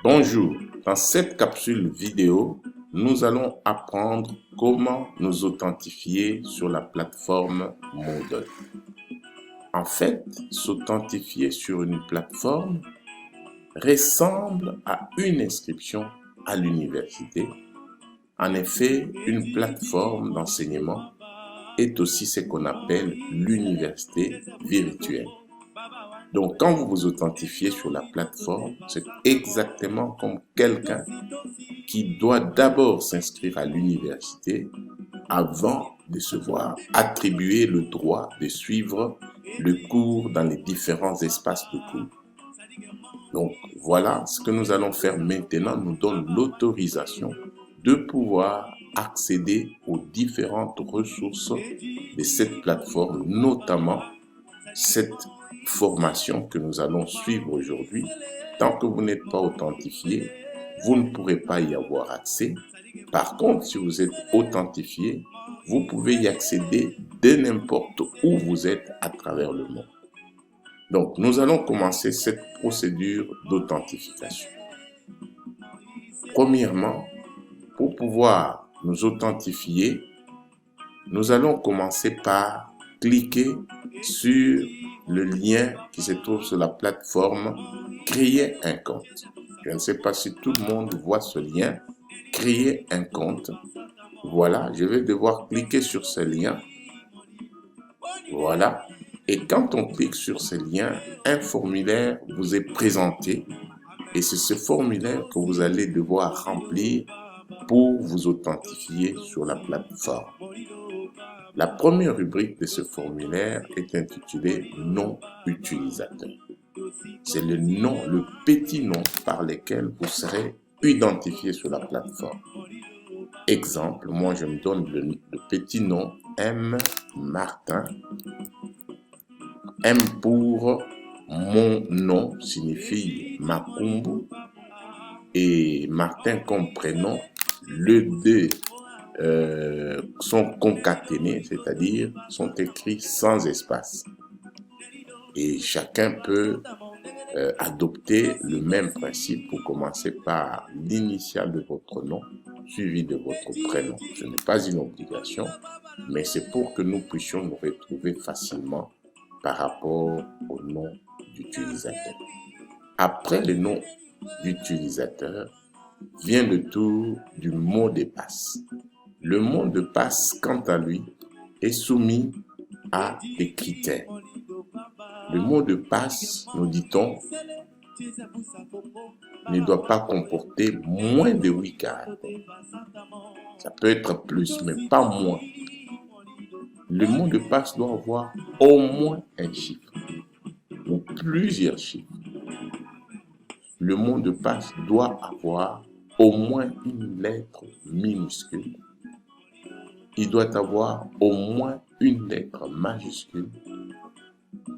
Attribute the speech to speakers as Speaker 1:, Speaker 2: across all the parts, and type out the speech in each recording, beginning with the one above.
Speaker 1: Bonjour, dans cette capsule vidéo, nous allons apprendre comment nous authentifier sur la plateforme Moodle. En fait, s'authentifier sur une plateforme ressemble à une inscription à l'université. En effet, une plateforme d'enseignement est aussi ce qu'on appelle l'université virtuelle. Donc, quand vous vous authentifiez sur la plateforme, c'est exactement comme quelqu'un qui doit d'abord s'inscrire à l'université avant de se voir attribuer le droit de suivre le cours dans les différents espaces de cours. Donc, voilà ce que nous allons faire maintenant nous donne l'autorisation de pouvoir accéder aux différentes ressources de cette plateforme, notamment cette formation que nous allons suivre aujourd'hui. Tant que vous n'êtes pas authentifié, vous ne pourrez pas y avoir accès. Par contre, si vous êtes authentifié, vous pouvez y accéder de n'importe où vous êtes à travers le monde. Donc, nous allons commencer cette procédure d'authentification. Premièrement, pour pouvoir nous authentifier, nous allons commencer par cliquer sur le lien qui se trouve sur la plateforme « Créer un compte ». Je ne sais pas si tout le monde voit ce lien « Créer un compte ». Voilà, je vais devoir cliquer sur ce lien. Voilà. Et quand on clique sur ce lien, un formulaire vous est présenté. Et c'est ce formulaire que vous allez devoir remplir pour vous authentifier sur la plateforme. La première rubrique de ce formulaire est intitulée « Nom utilisateur ». C'est le nom, le petit nom par lequel vous serez identifié sur la plateforme. Exemple, moi je me donne le petit nom M. Martin. M pour mon nom signifie Makumbu et Martin comme prénom. Les deux sont concaténés, c'est-à-dire sont écrits sans espace. Et chacun peut adopter le même principe pour commencer par l'initiale de votre nom suivi de votre prénom. Ce n'est pas une obligation, mais c'est pour que nous puissions nous retrouver facilement par rapport au nom d'utilisateur. Après le nom d'utilisateur vient le tour du mot de passe. Le mot de passe, quant à lui, est soumis à des critères. Le mot de passe, nous dit-on, ne doit pas comporter moins de 8 caractères. Ça peut être plus, mais pas moins. Le mot de passe doit avoir au moins un chiffre ou plusieurs chiffres. Le mot de passe doit avoir au moins une lettre minuscule. Il doit avoir au moins une lettre majuscule.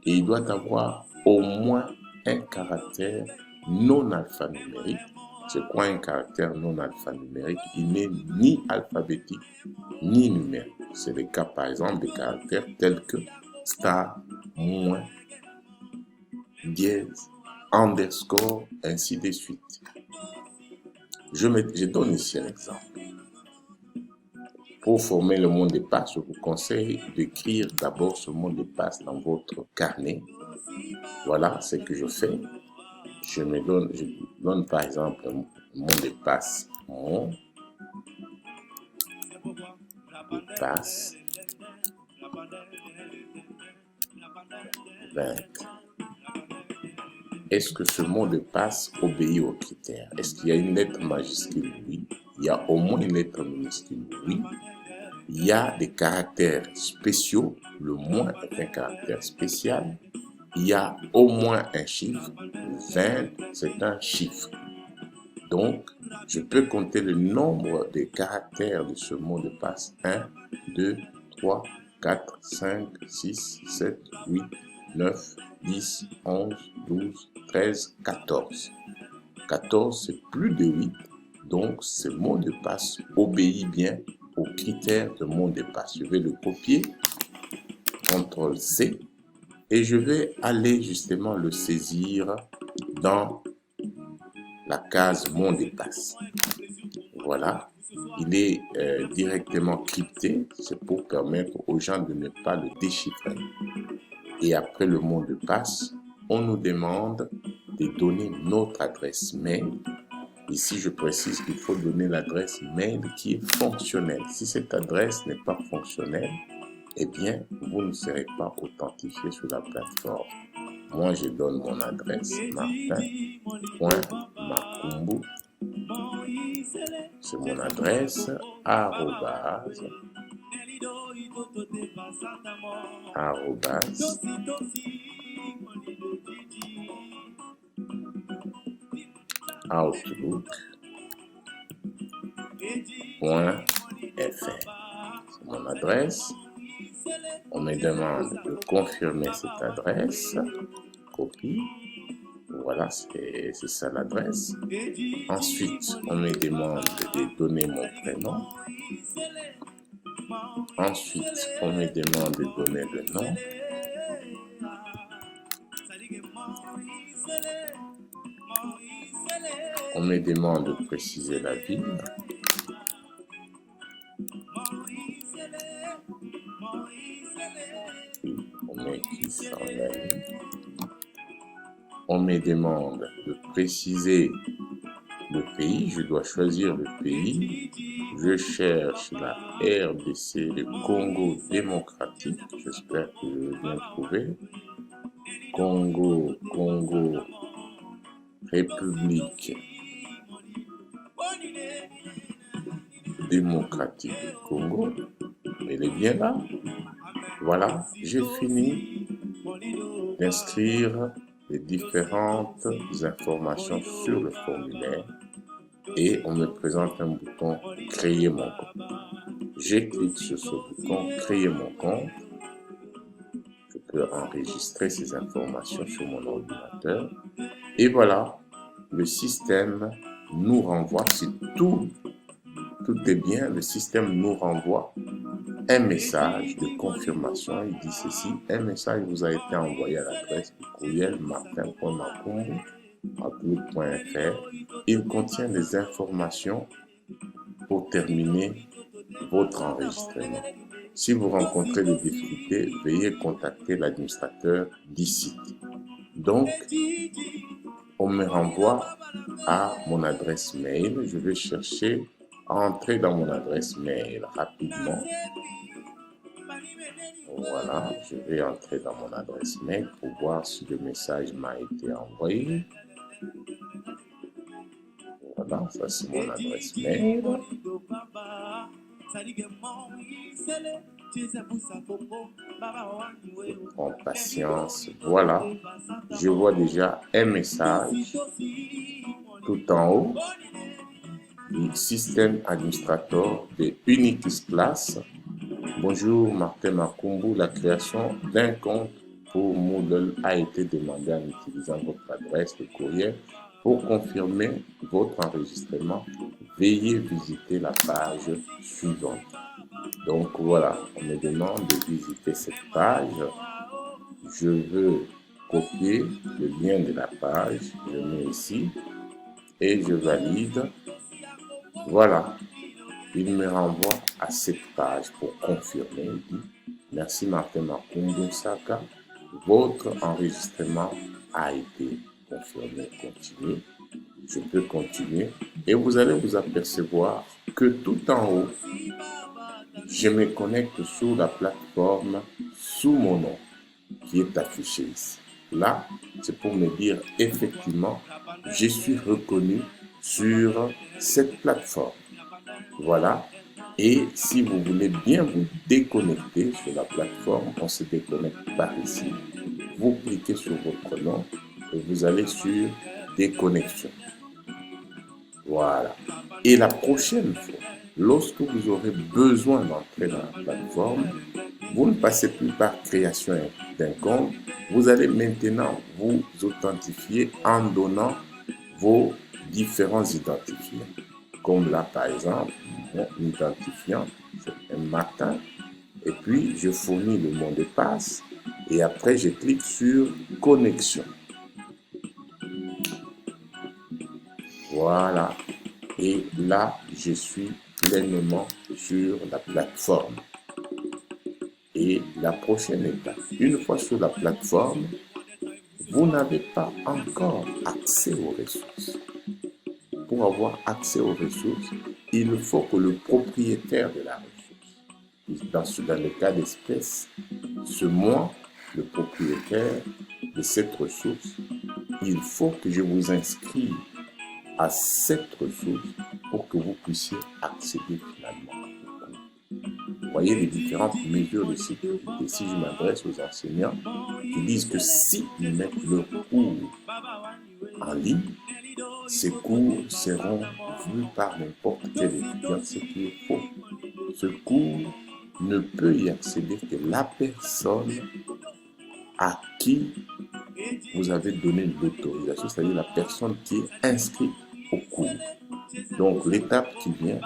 Speaker 1: Et il doit avoir au moins un caractère non alphanumérique. C'est quoi un caractère non alphanumérique? Il n'est ni alphabétique ni numérique. C'est le cas par exemple des caractères tels que star, moins, dièse, underscore, ainsi de suite. Je donne ici un exemple. Pour former le mot de passe, je vous conseille d'écrire d'abord ce mot de passe dans votre carnet. Voilà ce que je fais. Je donne par exemple un mot de passe. Mot de passe 20. Est-ce que ce mot de passe obéit aux critères? Est-ce qu'il y a une lettre majuscule? Oui. Il y a au moins une lettre minuscule? Oui. Il y a des caractères spéciaux. Le moins est un caractère spécial. Il y a au moins un chiffre. 20, c'est un chiffre. Donc, je peux compter le nombre de caractères de ce mot de passe. 1, 2, 3, 4, 5, 6, 7, 8, 9, 10, 11, 12, 13, 14. 14, c'est plus de 8. Donc, ce mot de passe obéit bien aux critères de mot de passe. Je vais le copier. CTRL-C. Et je vais aller justement le saisir dans la case mot de passe. Voilà, il est directement crypté, c'est pour permettre aux gens de ne pas le déchiffrer. Et après le mot de passe, on nous demande de donner notre adresse mail. Ici, je précise qu'il faut donner l'adresse mail qui est fonctionnelle. Si cette adresse n'est pas fonctionnelle, eh bien, vous ne serez pas authentifié sur la plateforme. Moi, je donne mon adresse, martin.makumbu. C'est mon adresse, arrobase, outlook.fr. C'est mon adresse. On me demande de confirmer cette adresse. Copie. Voilà, c'est ça l'adresse. Ensuite, on me demande de donner mon prénom. Ensuite, on me demande de donner le nom. On me demande de préciser la ville. On me demande de préciser le pays. Je dois choisir le pays. Je cherche la RDC, le Congo démocratique. J'espère que je vais bien trouver. Congo, République démocratique du Congo. Elle est bien là. Voilà, j'ai fini d'inscrire les différentes informations sur le formulaire et on me présente un bouton « Créer mon compte ». Je clique sur ce bouton « Créer mon compte ». Je peux enregistrer ces informations sur mon ordinateur. Et voilà, le système nous renvoie, si tout est bien, le système nous renvoie un message de confirmation. Il dit ceci: un message vous a été envoyé à l'adresse du courriel martin.makumbu@outlook.fr. Il contient des informations pour terminer votre enregistrement. Si vous rencontrez des difficultés, veuillez contacter l'administrateur du site. Donc, on me renvoie à mon adresse mail. Je vais chercher à entrer dans mon adresse mail rapidement. Voilà, je vais entrer dans mon adresse mail pour voir si le message m'a été envoyé. Voilà, ça c'est mon adresse mail. En patience, voilà, je vois déjà un message tout en haut du système administrateur de Unikis Class. Bonjour Martin Makumbu, la création d'un compte pour Moodle a été demandée en utilisant votre adresse de courriel. Pour confirmer votre enregistrement, veuillez visiter la page suivante. Donc voilà, on me demande de visiter cette page. Je veux copier le lien de la page, je mets ici et je valide. Voilà, il me renvoie à cette page pour confirmer. Il dit: merci Martin Makumbu Saka, votre enregistrement a été confirmé. Continuez. Je peux continuer et vous allez vous apercevoir que tout en haut, je me connecte sur la plateforme sous mon nom qui est affiché ici. Là, c'est pour me dire effectivement, je suis reconnu sur cette plateforme. Voilà. Et si vous voulez bien vous déconnecter sur la plateforme, on se déconnecte par ici. Vous cliquez sur votre nom et vous allez sur déconnexion. Voilà. Et la prochaine fois, lorsque vous aurez besoin d'entrer dans la plateforme, vous ne passez plus par création d'un compte. Vous allez maintenant vous authentifier en donnant vos différents identifiants. Comme là, par exemple, mon identifiant, c'est un Martin. Et puis, je fournis le mot de passe. Et après, je clique sur connexion. Voilà. Et là, je suis pleinement sur la plateforme. Et la prochaine étape, une fois sur la plateforme, vous n'avez pas encore accès aux ressources. Pour avoir accès aux ressources, il faut que le propriétaire de la ressource, dans le cas d'espèce, ce moi, le propriétaire de cette ressource, il faut que je vous inscrive à cette ressource pour que vous puissiez accéder finalement au cours. Vous voyez les différentes mesures de sécurité. Si je m'adresse aux enseignants qui disent que s'ils mettent leur cours en ligne, ces cours seront vus par n'importe quel étudiant, ce qui est faux. Ce cours ne peut y accéder que la personne à qui vous avez donné l'autorisation, c'est-à-dire la personne qui est inscrite au cours. Donc l'étape qui vient,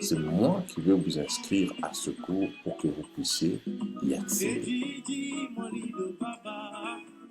Speaker 1: c'est moi qui vais vous inscrire à ce cours pour que vous puissiez y accéder.